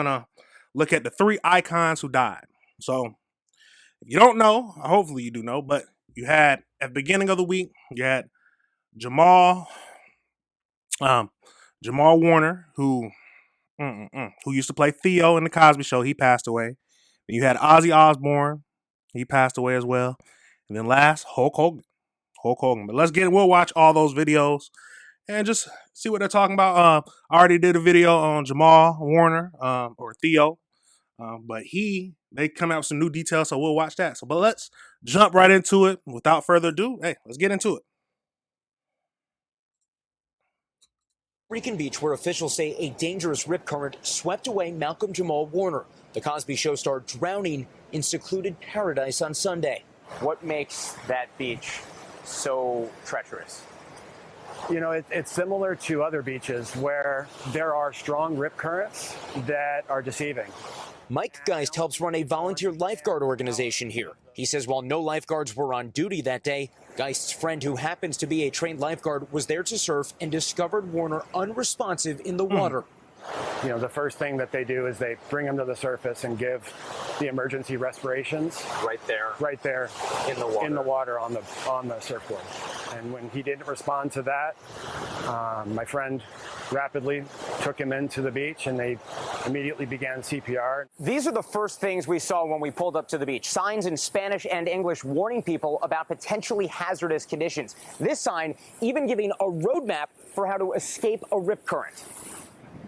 gonna look at the 3 icons who died. So if you don't know, hopefully you do know, but you had at the beginning of the week, you had Jamal, Jamal Warner, who used to play Theo in the Cosby Show. He passed away. Then you had Ozzy Osbourne. He passed away as well. And then last, Hulk Hogan. But we'll watch all those videos and just see what they're talking about. I already did a video on Jamal Warner, or Theo. But they come out with some new details, so we'll watch that. But let's jump right into it. Without further ado, hey, let's get into it. Rican Beach, where officials say a dangerous rip current swept away Malcolm Jamal Warner, the Cosby Show star, drowning in secluded paradise on Sunday. What makes that beach so treacherous? You know, it's similar to other beaches where there are strong rip currents that are deceiving. Mike Geist helps run a volunteer lifeguard organization here. He says while no lifeguards were on duty that day, Geist's friend, who happens to be a trained lifeguard, was there to surf and discovered Warner unresponsive in the water. You know, the first thing that they do is they bring him to the surface and give the emergency respirations. Right there in the water on the surfboard. And when he didn't respond to that, my friend rapidly took him into the beach and they immediately began CPR. These are the first things we saw when we pulled up to the beach. Signs in Spanish and English warning people about potentially hazardous conditions. This sign even giving a roadmap for how to escape a rip current.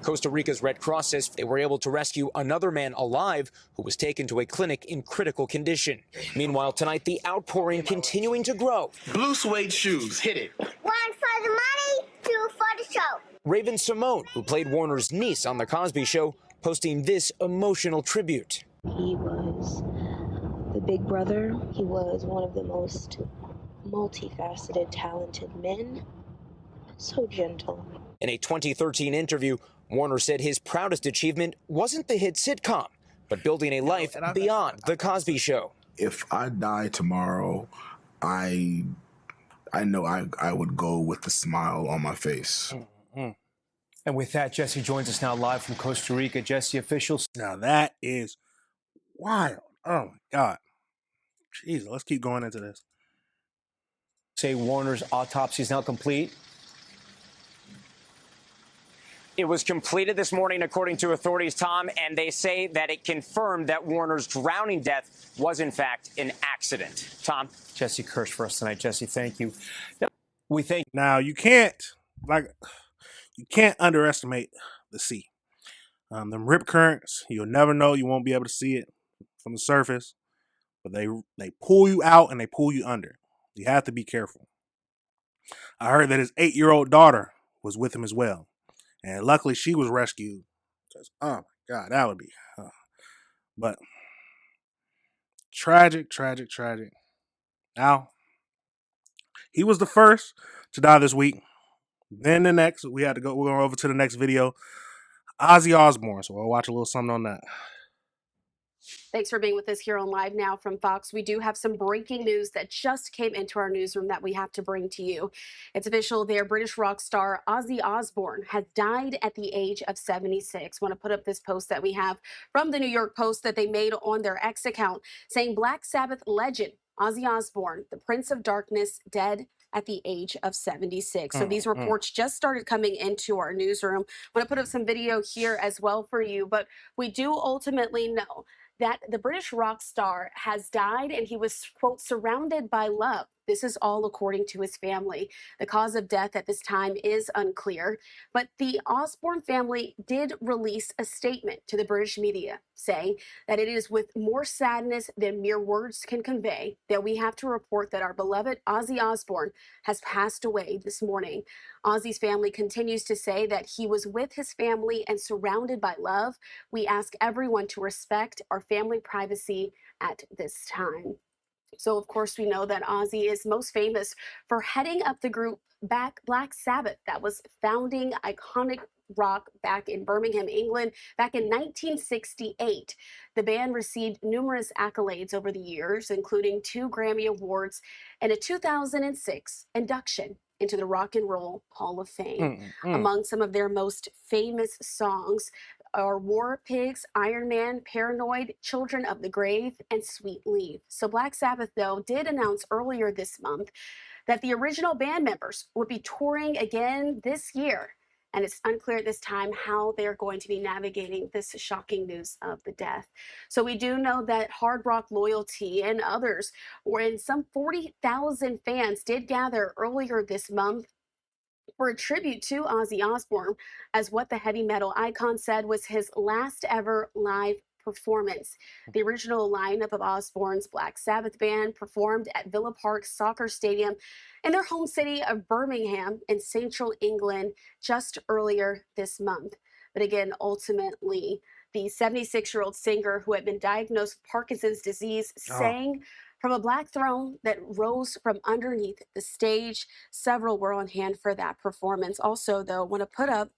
Costa Rica's Red Cross says they were able to rescue another man alive who was taken to a clinic in critical condition. Meanwhile, tonight, the outpouring continuing to grow. Blue suede shoes, hit it. 1 for the money, 2 for the show. Raven Simone, who played Warner's niece on The Cosby Show, posting this emotional tribute. He was the big brother. He was one of the most multifaceted, talented men. So gentle. In a 2013 interview, Warner said his proudest achievement wasn't the hit sitcom, but building a life beyond The Cosby Show. If I die tomorrow, I know I would go with a smile on my face. And with that, Jesse joins us now live from Costa Rica. Jesse, officials. Now that is wild. Oh my God. Jeez, let's keep going into this. Say Warner's autopsy is now complete. It was completed this morning, according to authorities, Tom, and they say that it confirmed that Warner's drowning death was, in fact, an accident. Tom? Jesse Kirsch for us tonight. Jesse, thank you. We thank. Now, you can't underestimate the sea. Them rip currents, you'll never know. You won't be able to see it from the surface, but they pull you out and they pull you under. You have to be careful. I heard that his 8-year-old daughter was with him as well. And luckily, she was rescued. Oh, my God, that would be... But tragic. Now, he was the first to die this week. Then the next, we're going over to the next video. Ozzy Osbourne. So we'll watch a little something on that. Thanks for being with us here on Live Now from Fox. We do have some breaking news that just came into our newsroom that we have to bring to you. It's official there. British rock star Ozzy Osbourne has died at the age of 76. Want to put up this post that we have from the New York Post that they made on their X account saying Black Sabbath legend Ozzy Osbourne, the Prince of Darkness, dead at the age of 76. So these reports just started coming into our newsroom. I want to put up some video here as well for you, but we do ultimately know that the British rock star has died and he was, quote, surrounded by love. This is all according to his family. The cause of death at this time is unclear, but the Osbourne family did release a statement to the British media saying that it is with more sadness than mere words can convey that we have to report that our beloved Ozzy Osbourne has passed away this morning. Ozzy's family continues to say that he was with his family and surrounded by love. We ask everyone to respect our family privacy at this time. So, of course, we know that Ozzy is most famous for heading up the group Black Sabbath that was founding iconic rock back in Birmingham, England, back in 1968. The band received numerous accolades over the years, including 2 Grammy Awards and a 2006 induction into the Rock and Roll Hall of Fame. Among some of their most famous songs are War Pigs, Iron Man, Paranoid, Children of the Grave, and Sweet Leaf. So Black Sabbath, though, did announce earlier this month that the original band members would be touring again this year. And it's unclear at this time how they're going to be navigating this shocking news of the death. So we do know that Hard Rock Loyalty and others, wherein some 40,000 fans did gather earlier this month for a tribute to Ozzy Osbourne, as what the heavy metal icon said was his last ever live performance. The original lineup of Osbourne's Black Sabbath band performed at Villa Park Soccer Stadium in their home city of Birmingham in central England just earlier this month. But again, ultimately, the 76-year-old singer who had been diagnosed with Parkinson's disease sang from a black throne that rose from underneath the stage. Several were on hand for that performance. Also, though, want to put up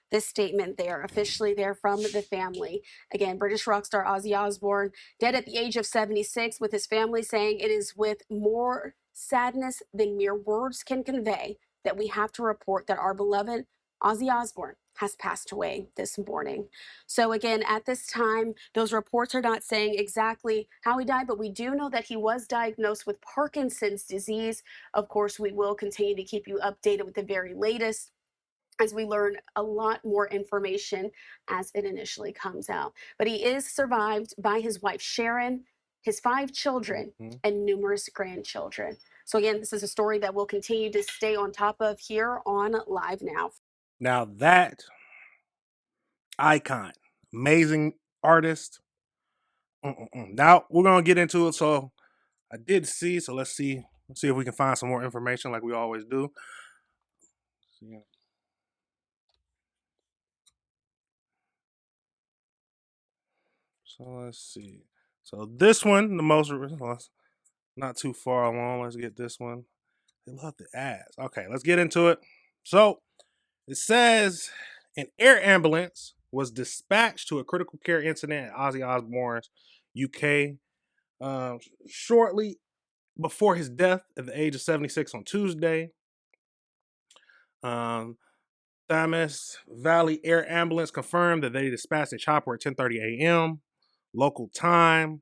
this statement there, officially there from the family. Again, British rock star Ozzy Osbourne, dead at the age of 76, with his family saying it is with more sadness than mere words can convey that we have to report that our beloved Ozzy Osbourne has passed away this morning. So again, at this time, those reports are not saying exactly how he died, but we do know that he was diagnosed with Parkinson's disease. Of course, we will continue to keep you updated with the very latest as we learn a lot more information as it initially comes out. But he is survived by his wife, Sharon, his 5 children, and numerous grandchildren. So again, this is a story that we'll continue to stay on top of here on Live Now. Now that icon, amazing artist. Now we're gonna get into it. So I did see. So let's see if we can find some more information, like we always do. Yeah. So let's see. So this one, the most, not too far along. Let's get this one. They love the ads. Okay, let's get into it. So it says an air ambulance was dispatched to a critical care incident at Ozzy Osbourne's UK shortly before his death at the age of 76 on Tuesday. Thames Valley Air Ambulance confirmed that they dispatched a chopper at 10:30 a.m. local time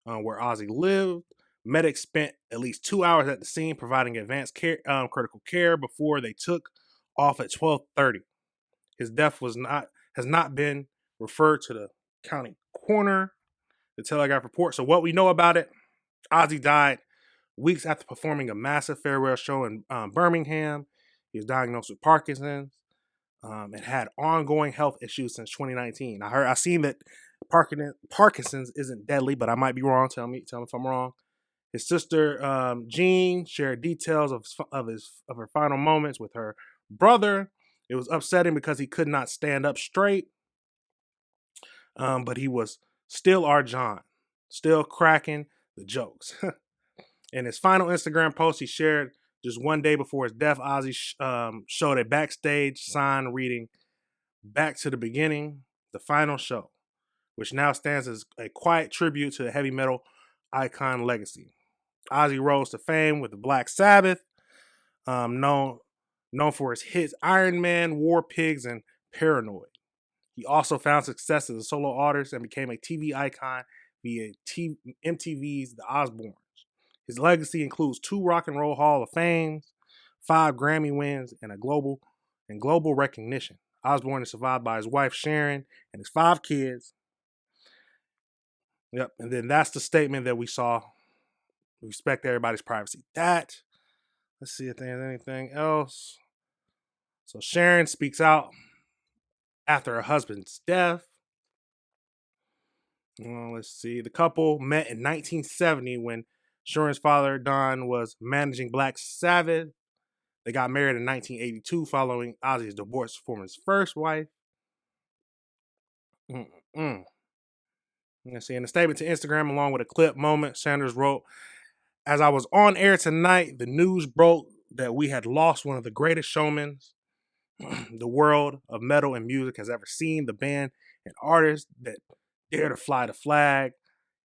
where Ozzy lived. Medics spent at least 2 hours at the scene providing advanced care, critical care before they took off at 12:30. His death has not been referred to the county coroner. The Telegraph report. So what we know about it, Ozzy died weeks after performing a massive farewell show in Birmingham. He was diagnosed with Parkinson's and had ongoing health issues since 2019. I seen that Parkinson's isn't deadly, but I might be wrong. Tell me if I'm wrong. His sister Jean shared details of her final moments with her brother. It was upsetting because he could not stand up straight, but he was still our John, still cracking the jokes. In his final Instagram post he shared just one day before his death, Ozzy showed a backstage sign reading, "Back to the beginning, the final show," which now stands as a quiet tribute to the heavy metal icon legacy. Ozzy rose to fame with the Black Sabbath, known for his hits Iron Man, War Pigs, and Paranoid. He also found success as a solo artist and became a TV icon via MTV's The Osbournes. His legacy includes 2 Rock and Roll Hall of Fames, 5 Grammy wins, and global recognition. Osbourne is survived by his wife Sharon and his 5 kids. Yep, and then that's the statement that we saw. We respect everybody's privacy. Let's see if there's anything else. So Sharon speaks out after her husband's death. Well, let's see. The couple met in 1970 when Sharon's father, Don, was managing Black Sabbath. They got married in 1982 following Ozzy's divorce from his first wife. Let's see. In a statement to Instagram along with a clip moment, Sanders wrote, "As I was on air tonight, the news broke that we had lost one of the greatest showmen the world of metal and music has ever seen. The band and artists that dare to fly the flag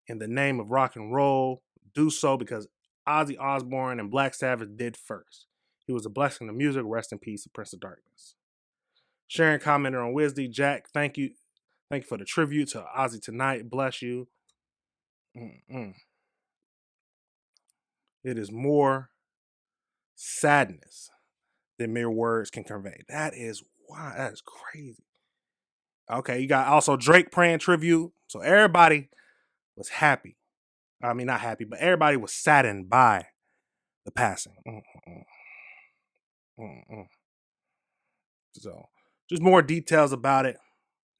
in the name of rock and roll do so because Ozzy Osbourne and Black Sabbath did first. He was a blessing to music. Rest in peace, the Prince of Darkness." Sharon commented on Wednesday, "Jack, thank you Thank you for the tribute to Ozzy tonight. Bless you. Mm-mm. It is more sadness than mere words can convey. That is wow. That is crazy. Okay, you got also Drake praying tribute. So everybody was happy. I mean, not happy, but everybody was saddened by the passing. So, just more details about it.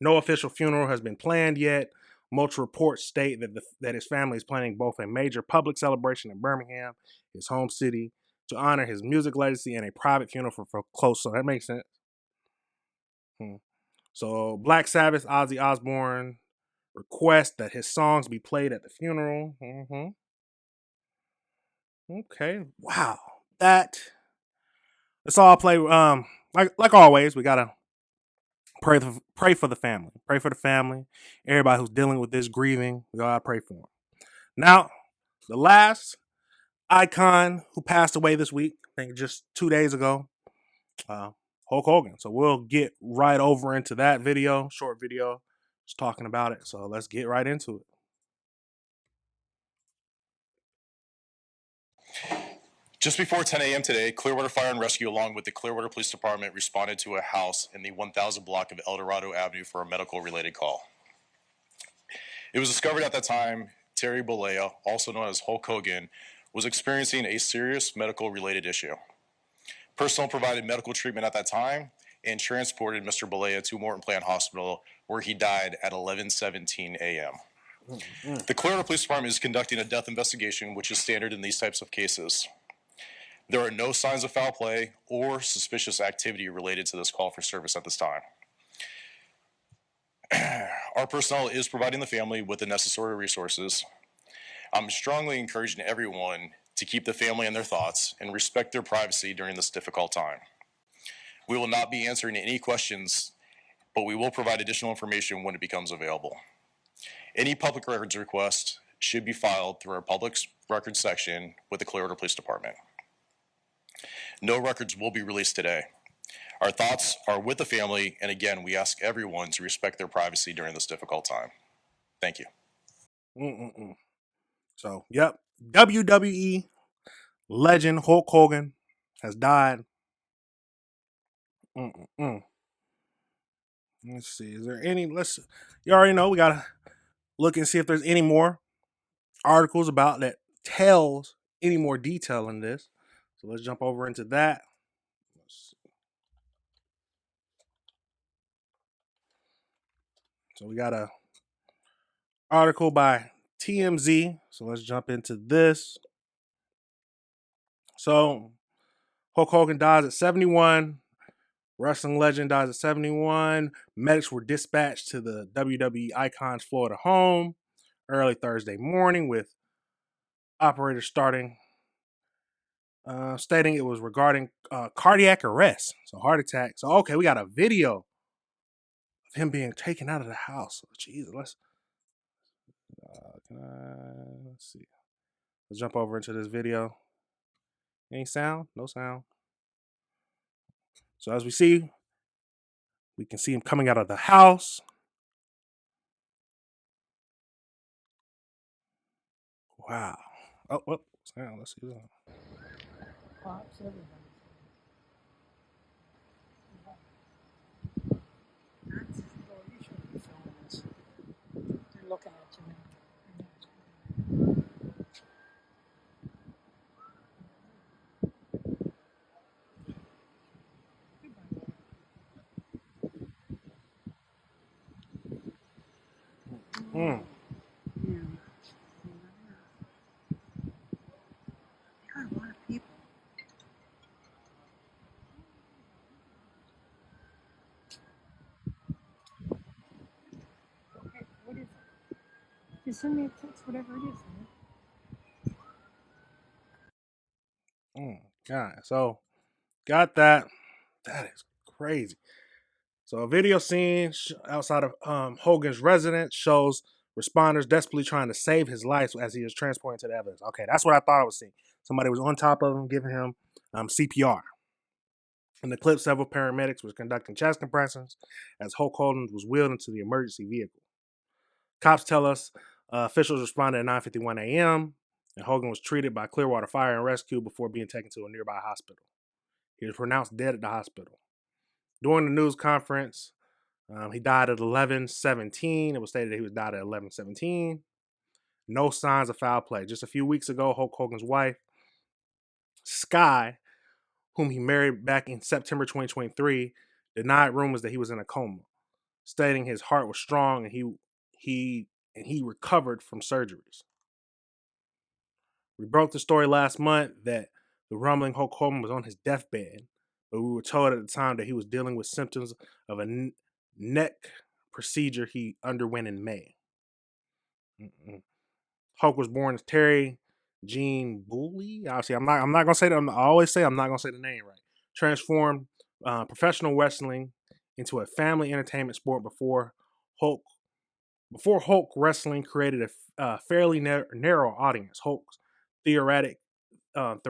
No official funeral has been planned yet. Multiple reports state that his family is planning both a major public celebration in Birmingham, his home city, to honor his music legacy, and a private funeral for close. So that makes sense. So Black Sabbath, Ozzy Osbourne request that his songs be played at the funeral. Okay, wow, let's all play. Like always, we gotta pray for the family. Pray for the family. Everybody who's dealing with this grieving, we gotta pray for them. Now, the last icon who passed away this week, I think just 2 days ago, Hulk Hogan. So we'll get right over into that video, short video, just talking about it. So let's get right into it. Just before 10 a.m. today, Clearwater Fire and Rescue, along with the Clearwater Police Department, responded to a house in the 1000 block of El Dorado Avenue for a medical-related call. It was discovered at that time Terry Bollea, also known as Hulk Hogan, was experiencing a serious medical-related issue. Personnel provided medical treatment at that time and transported Mr. Bollea to Morton Plant Hospital, where he died at 11:17 a.m. The Clearwater Police Department is conducting a death investigation, which is standard in these types of cases. There are no signs of foul play or suspicious activity related to this call for service at this time. Our personnel is providing the family with the necessary resources. I'm strongly encouraging everyone to keep the family in their thoughts and respect their privacy during this difficult time. We will not be answering any questions, but we will provide additional information when it becomes available. Any public records request should be filed through our public records section with the Clearwater Police Department. No records will be released today. Our thoughts are with the family, and again, we ask everyone to respect their privacy during this difficult time. Thank you. So, yep, WWE legend Hulk Hogan has died. Let's see, is there any? You already know we gotta look and see if there's any more articles about that tells any more detail in this. So let's jump over into that. So we got a article by TMZ. So let's jump into this. So Hulk Hogan dies at 71. Wrestling legend dies at 71. Medics were dispatched to the WWE Icon's Florida home early Thursday morning, with operators stating it was regarding cardiac arrest, so heart attack. So okay, we got a video of him being taken out of the house. Jesus, let's see. Let's jump over into this video. Any sound? No sound. So as we can see him coming out of the house. Wow. Oh, sound. Let's see that. Pops, everybody. They're looking at you now. Just send me a text, whatever it is. God. So, got that. That is crazy. So, a video scene outside of Hogan's residence shows responders desperately trying to save his life as he is transported to the evidence. Okay, that's what I thought I was seeing. Somebody was on top of him, giving him CPR. In the clip, several paramedics were conducting chest compressions as Hulk Hogan was wheeled into the emergency vehicle. Cops tell us officials responded at 9:51 a.m. and Hogan was treated by Clearwater Fire and Rescue before being taken to a nearby hospital. He was pronounced dead at the hospital. During the news conference, he died at 11:17. It was stated that he was died at 11:17. No signs of foul play. Just a few weeks ago, Hulk Hogan's wife, Sky, whom he married back in September 2023, denied rumors that he was in a coma, stating his heart was strong and he recovered from surgeries. We broke the story last month that the rumbling Hulk Hogan was on his deathbed, but we were told at the time that he was dealing with symptoms of a neck procedure he underwent in May. Hulk was born as Terry Gene Booley. Obviously, I'm not gonna say that. I always say I'm not gonna say the name right. Transformed professional wrestling into a family entertainment sport before Hulk wrestling created a fairly narrow audience. Hulk's theoretics, if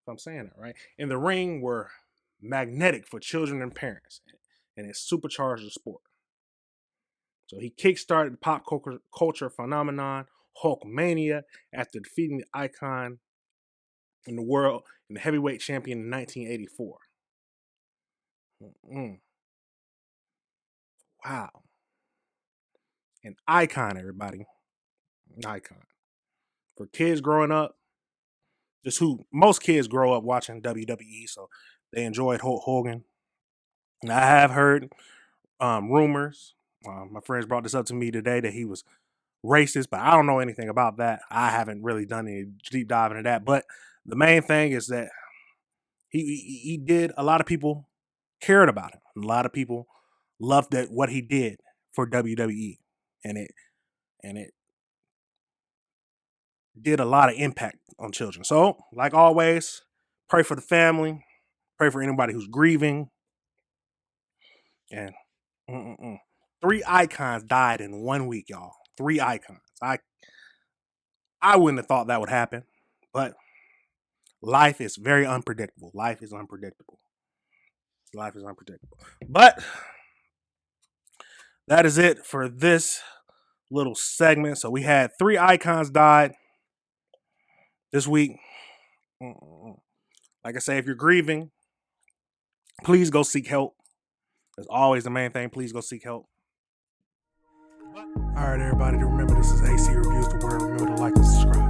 I'm saying that right, in the ring were magnetic for children and parents, and it supercharged the sport. So he kickstarted the pop culture phenomenon Hulkmania after defeating the icon in the world and the heavyweight champion in 1984. Wow. An icon, everybody. An icon. For kids growing up, just who most kids grow up watching WWE, so they enjoyed Hulk Hogan. And I have heard rumors. My friends brought this up to me today that he was racist, but I don't know anything about that. I haven't really done any deep dive into that. But the main thing is that he did. A lot of people cared about him. A lot of people loved that what he did for WWE, and it did a lot of impact on children. So, like always, pray for the family. Pray for anybody who's grieving. And 3 icons died in 1 week, y'all. 3 icons. I wouldn't have thought that would happen, but life is very unpredictable. Life is unpredictable. But that is it for this little segment. So we had 3 icons died this week. Like I say, if you're grieving, please go seek help. That's always the main thing. Please go seek help. All right, everybody, remember this is AC Reviews the Word. Remember to like and subscribe.